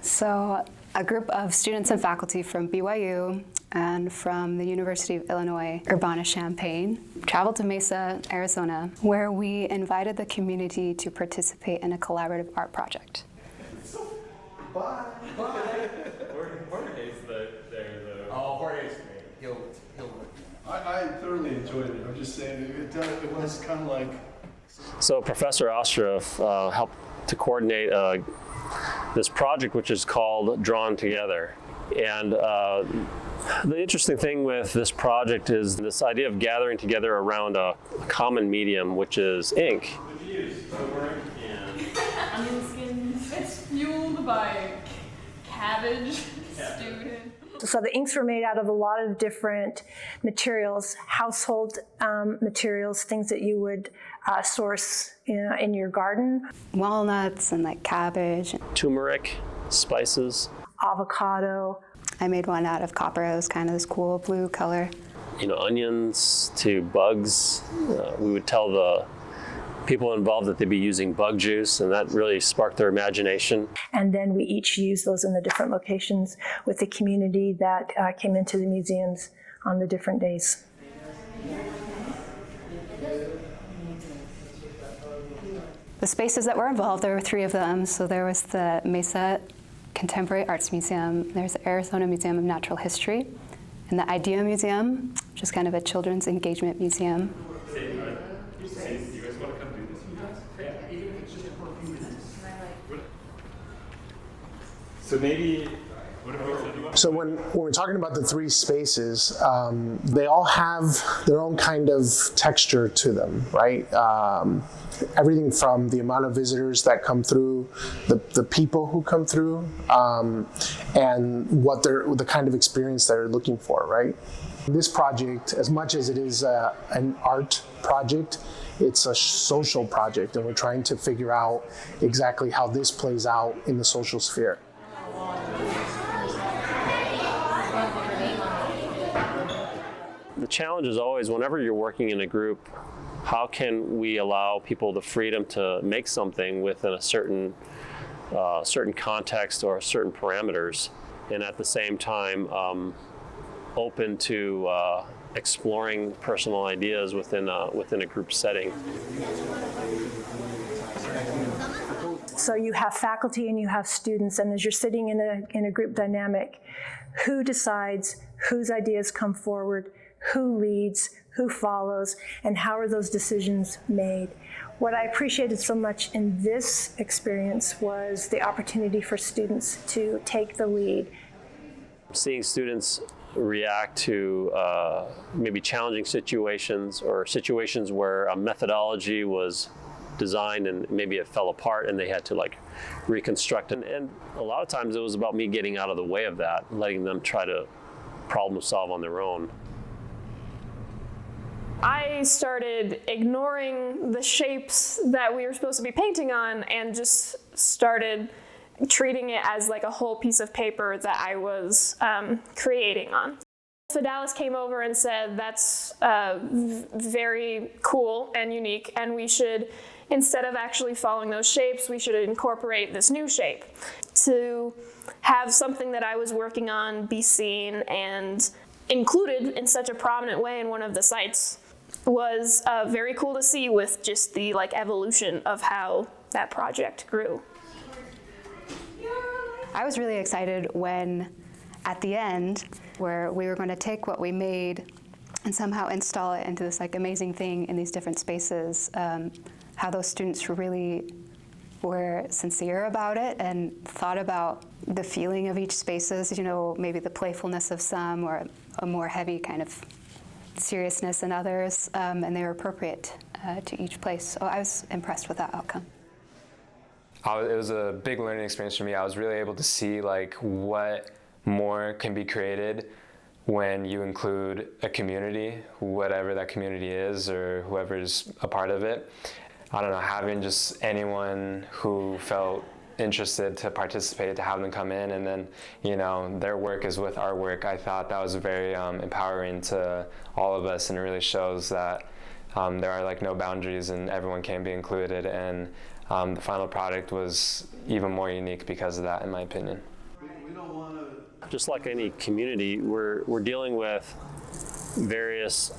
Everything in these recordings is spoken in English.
So a group of students and faculty from BYU and from the University of Illinois Urbana-Champaign traveled to Mesa, Arizona, where we invited the community to participate in a collaborative art project. Bye. Jorge's there, though. Oh, Jorge's great. He'll I thoroughly enjoyed it. I'm just saying, it was kind of like... So Professor Ostraff helped to coordinate this project, which is called Drawn Together. And the interesting thing with this project is this idea of gathering together around a common medium, which is ink. Onion skins. It's fueled by cabbage stewed. So the inks were made out of a lot of different materials, household materials, things that you would source in your garden. Walnuts and like cabbage. Turmeric, spices. Avocado. I made one out of copper. It was kind of this cool blue color. Onions to bugs. We would tell the people involved that they'd be using bug juice, and that really sparked their imagination. And then we each used those in the different locations with the community that came into the museums on the different days. The spaces that were involved, there were 3 of them. So there was the Mesa Contemporary Arts Museum, there's the Arizona Museum of Natural History, and the Idea Museum, which is kind of a children's engagement museum. So maybe, so when we're talking about the 3 spaces, they all have their own kind of texture to them, right? Everything from the amount of visitors that come through, the people who come through, and the kind of experience they're looking for, right? This project, as much as it is an art project, it's a social project, and we're trying to figure out exactly how this plays out in the social sphere. the challenge is always, whenever you're working in a group, how can we allow people the freedom to make something within a certain context or certain parameters, and at the same time open to exploring personal ideas within a group setting. So you have faculty and you have students, and as you're sitting in a group dynamic, who decides whose ideas come forward, who leads, who follows, and how are those decisions made? What I appreciated so much in this experience was the opportunity for students to take the lead. Seeing students react to maybe challenging situations, or situations where a methodology was designed and maybe it fell apart and they had to reconstruct, and a lot of times it was about me getting out of the way of that, letting them try to problem solve on their own. I started ignoring the shapes that we were supposed to be painting on and just started treating it as like a whole piece of paper that I was creating on. Fidelis came over and said, that's very cool and unique, and we should, instead of actually following those shapes, we should incorporate this new shape to have something that I was working on be seen and included in such a prominent way in one of the sites. Was very cool to see, with just the evolution of how that project grew. I was really excited when, at the end, where we were going to take what we made and somehow install it into this amazing thing in these different spaces, how those students really were sincere about it and thought about the feeling of each spaces, maybe the playfulness of some, or a more heavy kind of seriousness in others, and they were appropriate to each place. So I was impressed with that outcome. it was a big learning experience for me. I was really able to see like what more can be created when you include a community, whatever that community is or whoever's a part of it. I don't know, having just anyone who felt interested to participate, to have them come in, and then, you know, their work is with our work. I thought that was very empowering to all of us, and it really shows that there are like no boundaries and everyone can be included, and the final product was even more unique because of that, in my opinion. We don't want to. Just like any community, we're dealing with various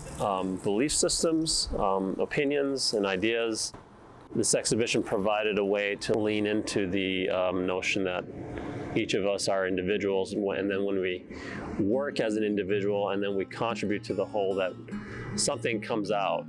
belief systems, opinions, and ideas. This exhibition provided a way to lean into the notion that each of us are individuals, and then when we work as an individual and then we contribute to the whole, that something comes out